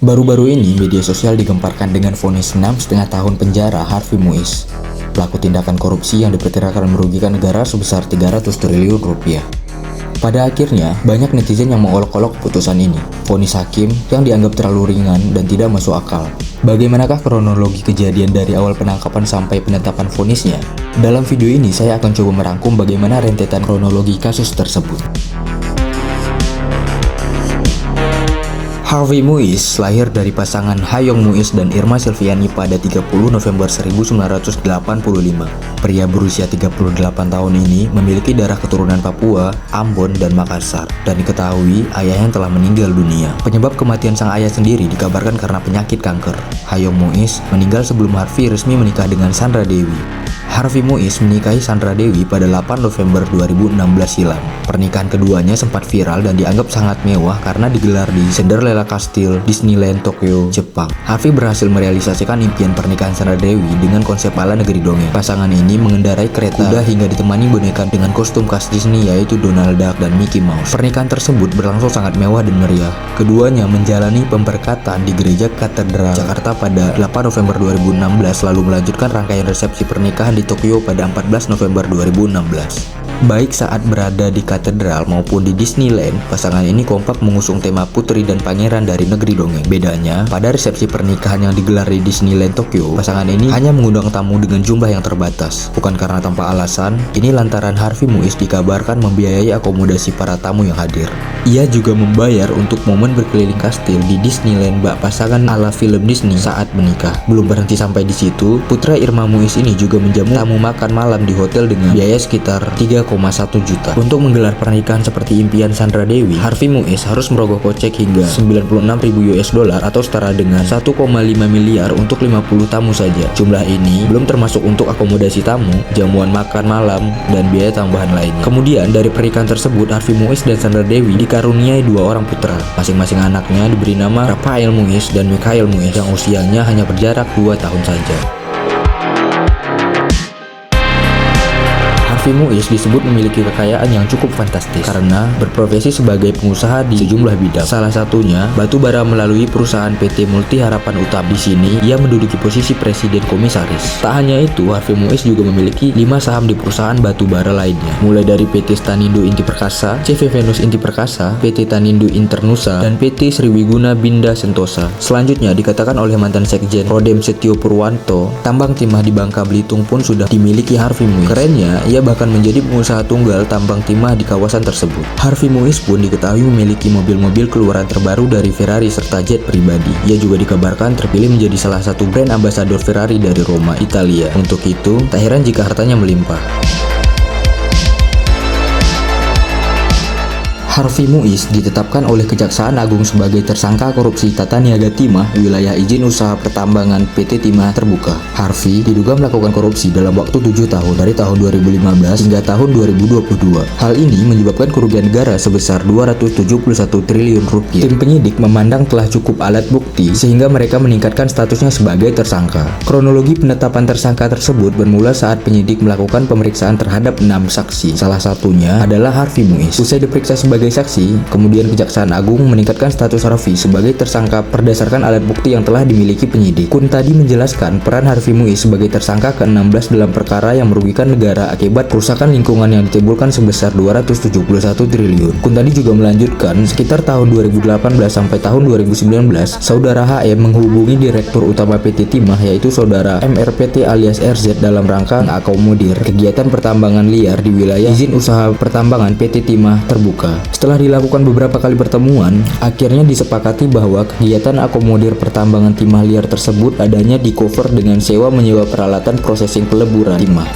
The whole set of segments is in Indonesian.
Baru-baru ini, media sosial digemparkan dengan vonis 6,5 tahun penjara Harvey Muiz, pelaku tindakan korupsi yang diperkirakan merugikan negara sebesar 300 triliun rupiah. Pada akhirnya, banyak netizen yang mengolok-olok keputusan ini. Vonis hakim yang dianggap terlalu ringan dan tidak masuk akal. Bagaimanakah kronologi kejadian dari awal penangkapan sampai penetapan vonisnya? Dalam video ini, saya akan coba merangkum bagaimana rentetan kronologi kasus tersebut. Harvey Muiz lahir dari pasangan Hayong Muiz dan Irma Silviani pada 30 November 1985. Pria berusia 38 tahun ini memiliki darah keturunan Papua, Ambon, dan Makassar, dan diketahui ayahnya telah meninggal dunia. Penyebab kematian sang ayah sendiri dikabarkan karena penyakit kanker. Hayong Muiz meninggal sebelum Harvey resmi menikah dengan Sandra Dewi. Harvey Muiz menikahi Sandra Dewi pada 8 November 2016 silam. Pernikahan keduanya sempat viral dan dianggap sangat mewah karena digelar di Cinderella Castle, Disneyland, Tokyo, Jepang. Harvey berhasil merealisasikan impian pernikahan Sandra Dewi dengan konsep ala negeri dongeng. Pasangan ini mengendarai kereta kuda hingga ditemani boneka dengan kostum khas Disney yaitu Donald Duck dan Mickey Mouse. Pernikahan tersebut berlangsung sangat mewah dan meriah. Keduanya menjalani pemberkatan di Gereja Katedral Jakarta pada 8 November 2016 lalu melanjutkan rangkaian resepsi pernikahan di Tokyo pada 14 November 2016. Baik saat berada di katedral maupun di Disneyland, pasangan ini kompak mengusung tema putri dan pangeran dari negeri dongeng. Bedanya, pada resepsi pernikahan yang digelar di Disneyland Tokyo, pasangan ini hanya mengundang tamu dengan jumlah yang terbatas. Bukan karena tanpa alasan, ini lantaran Harvey Muiz dikabarkan membiayai akomodasi para tamu yang hadir. Ia juga membayar untuk momen berkeliling kastil di Disneyland bak pasangan ala film Disney saat menikah. Belum berhenti sampai di situ, putra Irma Muiz ini juga menjamu tamu makan malam di hotel dengan biaya sekitar 3,1 juta. Untuk menggelar pernikahan seperti impian Sandra Dewi, Harvey Muiz harus merogoh kocek hingga 96.000 US dollar atau setara dengan 1,5 miliar untuk 50 tamu saja. Jumlah ini belum termasuk untuk akomodasi tamu, jamuan makan malam, dan biaya tambahan lainnya. Kemudian dari pernikahan tersebut, Harvey Muiz dan Sandra Dewi dikaruniai 2 orang putra. Masing-masing anaknya diberi nama Rafael Muiz dan Mikhail Muiz yang usianya hanya berjarak 2 tahun saja. Harvey Muiz disebut memiliki kekayaan yang cukup fantastis karena berprofesi sebagai pengusaha di sejumlah bidang. Salah satunya batu bara melalui perusahaan PT Multi Harapan Utama. Di sini ia menduduki posisi presiden komisaris. Tak hanya itu, Harvey Muiz juga memiliki 5 saham di perusahaan batu bara lainnya, mulai dari PT Stanindo Inti Perkasa, CV Venus Inti Perkasa, PT Tanindo Internusa, dan PT Sriwiguna Binda Sentosa. Selanjutnya dikatakan oleh mantan sekjen Rodem Setio Purwanto, tambang timah di Bangka Belitung pun sudah dimiliki Harvey Muiz. Kerennya, ia bahkan menjadi pengusaha tunggal tambang timah di kawasan tersebut. Harvey Muiz pun diketahui memiliki mobil-mobil keluaran terbaru dari Ferrari serta jet pribadi. Ia juga dikabarkan terpilih menjadi salah satu brand ambasador Ferrari dari Roma, Italia. Untuk itu, tak heran jika hartanya melimpah. Harvey Muiz ditetapkan oleh Kejaksaan Agung sebagai tersangka korupsi tata niaga timah wilayah izin usaha pertambangan PT Timah Terbuka. Harvey diduga melakukan korupsi dalam waktu 7 tahun dari tahun 2015 hingga tahun 2022. Hal ini menyebabkan kerugian negara sebesar 271 triliun rupiah. Tim penyidik memandang telah cukup alat bukti sehingga mereka meningkatkan statusnya sebagai tersangka. Kronologi penetapan tersangka tersebut bermula saat penyidik melakukan pemeriksaan terhadap 6 saksi. Salah satunya adalah Harvey Muiz. Usai diperiksa sebagai saksi, kemudian Kejaksaan Agung meningkatkan status Harvey sebagai tersangka berdasarkan alat bukti yang telah dimiliki penyidik. Kun tadi menjelaskan peran Harvey Muiz sebagai tersangka ke-16 dalam perkara yang merugikan negara akibat kerusakan lingkungan yang ditimbulkan sebesar 271 triliun. Kun tadi juga melanjutkan, sekitar tahun 2018 sampai tahun 2019, saudara HM menghubungi Direktur Utama PT Timah yaitu saudara MRPT alias RZ dalam rangka mengakomodir kegiatan pertambangan liar di wilayah izin usaha pertambangan PT Timah Terbuka. Setelah dilakukan beberapa kali pertemuan, akhirnya disepakati bahwa kegiatan akomodir pertambangan timah liar tersebut adanya di cover dengan sewa menyewa peralatan prosesing peleburan timah.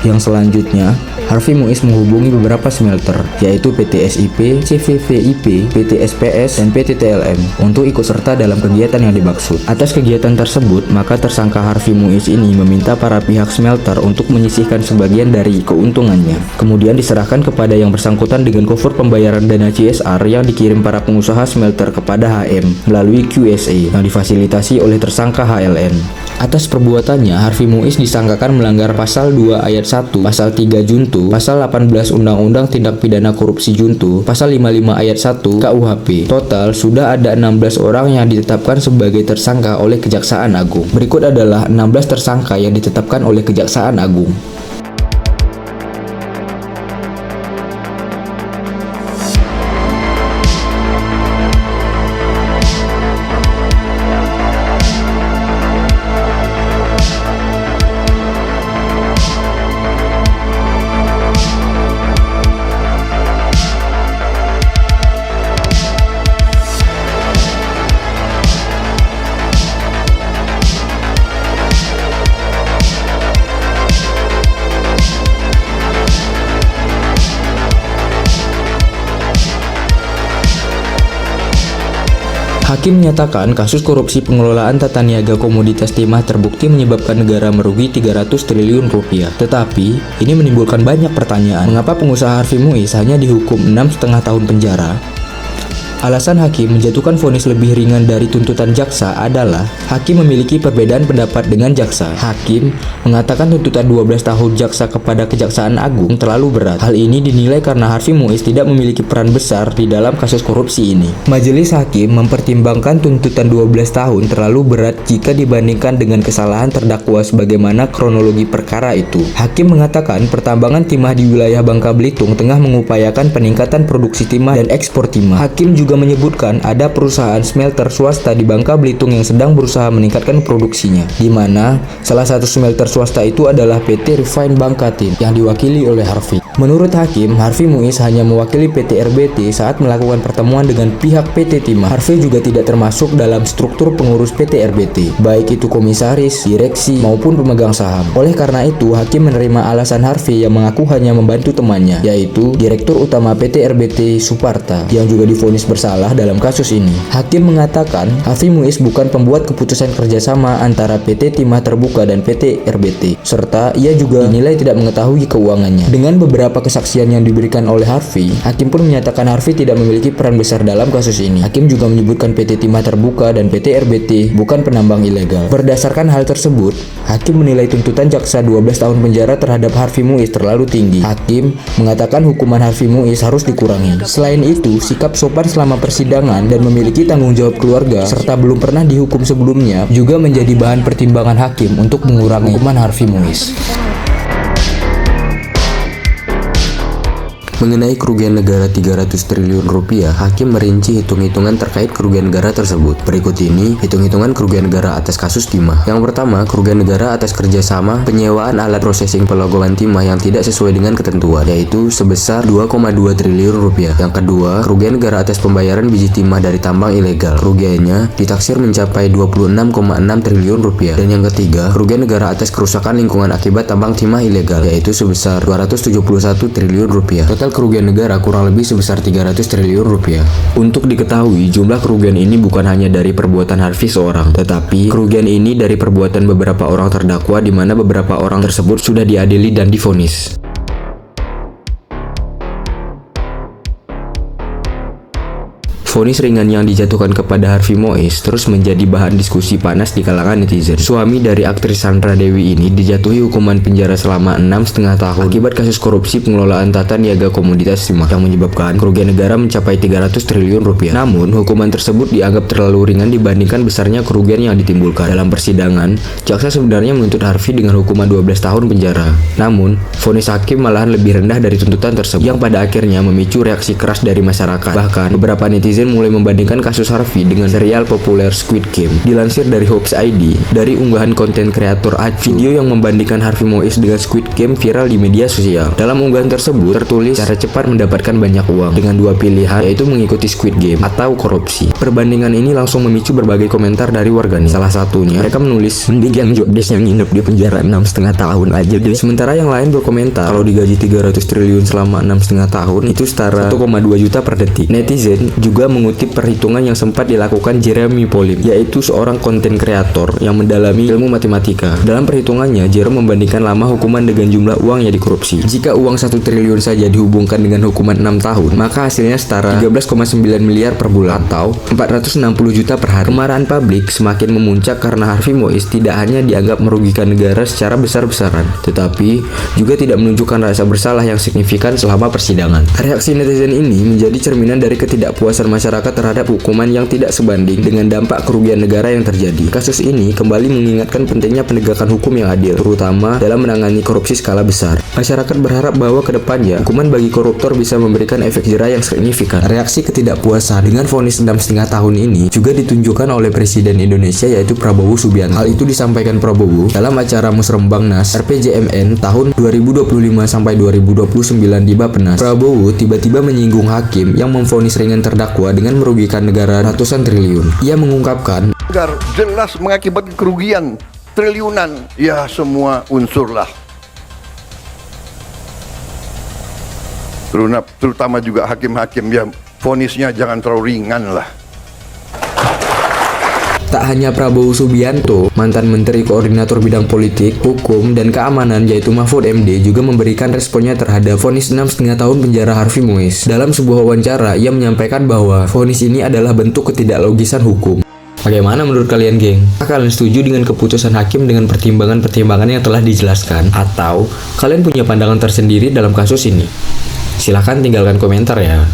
Yang selanjutnya, Harvey Muiz menghubungi beberapa smelter, yaitu PT SIP, CVVIP, PT SPS, dan PT TLM untuk ikut serta dalam kegiatan yang dimaksud. Atas kegiatan tersebut, maka tersangka Harvey Muiz ini meminta para pihak smelter untuk menyisihkan sebagian dari keuntungannya. Kemudian diserahkan kepada yang bersangkutan dengan cover pembayaran dana CSR yang dikirim para pengusaha smelter kepada HM melalui QSA yang difasilitasi oleh tersangka HLN. Atas perbuatannya, Harvey Muiz disangkakan melanggar pasal 2 ayat 1, pasal 3 junto, pasal 18 Undang-Undang Tindak Pidana Korupsi Junto, pasal 55 ayat 1 KUHP. Total sudah ada 16 orang yang ditetapkan sebagai tersangka oleh Kejaksaan Agung. Berikut adalah 16 tersangka yang ditetapkan oleh Kejaksaan Agung. Hakim menyatakan kasus korupsi pengelolaan tata niaga komoditas timah terbukti menyebabkan negara merugi 300 triliun rupiah. Tetapi, ini menimbulkan banyak pertanyaan. Mengapa pengusaha Harvey Muiz hanya dihukum 6,5 tahun penjara? Alasan hakim menjatuhkan vonis lebih ringan dari tuntutan jaksa adalah hakim memiliki perbedaan pendapat dengan jaksa. Hakim mengatakan tuntutan 12 tahun jaksa kepada Kejaksaan Agung terlalu berat. Hal ini dinilai karena Harvey Muiz tidak memiliki peran besar di dalam kasus korupsi ini. Majelis hakim mempertimbangkan tuntutan 12 tahun terlalu berat jika dibandingkan dengan kesalahan terdakwa sebagaimana kronologi perkara itu. Hakim mengatakan pertambangan timah di wilayah Bangka Belitung tengah mengupayakan peningkatan produksi timah dan ekspor timah. Hakim juga menyebutkan ada perusahaan smelter swasta di Bangka Belitung yang sedang berusaha meningkatkan produksinya, di mana salah satu smelter swasta itu adalah PT Refine Bangka Tin yang diwakili oleh Harvey. Menurut hakim, Harvey Muiz hanya mewakili PT RBT saat melakukan pertemuan dengan pihak PT Timah. Harvey juga tidak termasuk dalam struktur pengurus PT RBT, baik itu komisaris, direksi, maupun pemegang saham. Oleh karena itu, hakim menerima alasan Harvey yang mengaku hanya membantu temannya, yaitu Direktur Utama PT RBT Suparta, yang juga divonis bersalah dalam kasus ini. Hakim mengatakan Harvey Muiz bukan pembuat keputusan kerjasama antara PT Timah Terbuka dan PT RBT, serta ia juga dinilai tidak mengetahui keuangannya. Dengan beberapa kesaksian yang diberikan oleh Harvey, hakim pun menyatakan Harvey tidak memiliki peran besar dalam kasus ini. Hakim juga menyebutkan PT Timah Terbuka dan PT RBT bukan penambang ilegal. Berdasarkan hal tersebut, hakim menilai tuntutan jaksa 12 tahun penjara terhadap Harvey Muiz terlalu tinggi. Hakim mengatakan hukuman Harvey Muiz harus dikurangi. Selain itu, sikap sopan selama persidangan dan memiliki tanggung jawab keluarga serta belum pernah dihukum sebelumnya juga menjadi bahan pertimbangan hakim untuk mengurangi hukuman Harvey Muiz. Mengenai kerugian negara 300 triliun rupiah, hakim merinci hitung-hitungan terkait kerugian negara tersebut. Berikut ini hitung-hitungan kerugian negara atas kasus timah. Yang pertama, kerugian negara atas kerjasama penyewaan alat processing pelabuhan timah yang tidak sesuai dengan ketentuan, yaitu sebesar 2,2 triliun rupiah. Yang kedua, kerugian negara atas pembayaran biji timah dari tambang ilegal. Kerugiannya ditaksir mencapai 26,6 triliun rupiah. Dan yang ketiga, kerugian negara atas kerusakan lingkungan akibat tambang timah ilegal, yaitu sebesar 271 triliun rupiah. Total kerugian negara kurang lebih sebesar 300 triliun rupiah. Untuk diketahui, jumlah kerugian ini bukan hanya dari perbuatan Harvey seorang, tetapi kerugian ini dari perbuatan beberapa orang terdakwa, di mana beberapa orang tersebut sudah diadili dan divonis. Vonis ringan yang dijatuhkan kepada Harvey Muiz terus menjadi bahan diskusi panas di kalangan netizen. Suami dari aktris Sandra Dewi ini dijatuhi hukuman penjara selama 6,5 tahun akibat kasus korupsi pengelolaan tata niaga komoditas timah yang menyebabkan kerugian negara mencapai 300 triliun rupiah. Namun, hukuman tersebut dianggap terlalu ringan dibandingkan besarnya kerugian yang ditimbulkan. Dalam persidangan, jaksa sebenarnya menuntut Harvey dengan hukuman 12 tahun penjara. Namun, vonis hakim malahan lebih rendah dari tuntutan tersebut, yang pada akhirnya memicu reaksi keras dari masyarakat. Bahkan, beberapa netizen mulai membandingkan kasus Harvey dengan serial populer Squid Game. Dilansir dari Hoax ID, dari unggahan konten kreator Acu, video yang membandingkan Harvey Muiz dengan Squid Game viral di media sosial. Dalam unggahan tersebut tertulis cara cepat mendapatkan banyak uang dengan dua pilihan, yaitu mengikuti Squid Game atau korupsi. Perbandingan ini langsung memicu berbagai komentar dari warganet. Salah satunya, mereka menulis, mending yang Jodes yang nginep di penjara 6,5 tahun aja deh. Sementara yang lain berkomentar, kalau digaji 300 triliun selama 6,5 tahun, itu setara 1,2 juta per detik. Netizen juga mengutip perhitungan yang sempat dilakukan Jeremy Polim, yaitu seorang konten kreator yang mendalami ilmu matematika. Dalam perhitungannya, Jerome membandingkan lama hukuman dengan jumlah uang yang dikorupsi. Jika uang 1 triliun saja dihubungkan dengan hukuman 6 tahun, maka hasilnya setara 13,9 miliar per bulan atau 460 juta per hari. Kemarahan publik semakin memuncak karena Harvey Moise tidak hanya dianggap merugikan negara secara besar-besaran, tetapi juga tidak menunjukkan rasa bersalah yang signifikan selama persidangan. Reaksi netizen ini menjadi cerminan dari ketidakpuasan masyarakat terhadap hukuman yang tidak sebanding dengan dampak kerugian negara yang terjadi. Kasus ini kembali mengingatkan pentingnya penegakan hukum yang adil, terutama dalam menangani korupsi skala besar. Masyarakat berharap bahwa kedepannya hukuman bagi koruptor bisa memberikan efek jerah yang signifikan. Reaksi ketidakpuasan dengan vonis 6,5 tahun ini juga ditunjukkan oleh Presiden Indonesia yaitu Prabowo Subianto. Hal itu disampaikan Prabowo dalam acara Musrembangnas RPJMN tahun 2025 sampai 2029 di Bappenas. Prabowo tiba-tiba menyinggung hakim yang memvonis ringan terdakwa dengan merugikan negara ratusan triliun. Ia mengungkapkan, agar jelas mengakibatkan kerugian triliunan, ya semua unsurlah. Terutama juga hakim-hakim yang vonisnya jangan terlalu ringan lah. tak hanya Prabowo Subianto, mantan Menteri Koordinator Bidang Politik, Hukum, dan Keamanan yaitu Mahfud MD juga memberikan responnya terhadap vonis 6,5 tahun penjara Harvey Moise. Dalam sebuah wawancara, ia menyampaikan bahwa vonis ini adalah bentuk ketidaklogisan hukum. Bagaimana menurut kalian, geng? Apakah kalian setuju dengan keputusan hakim dengan pertimbangan-pertimbangan yang telah dijelaskan? Atau kalian punya pandangan tersendiri dalam kasus ini? Silahkan tinggalkan komentar ya.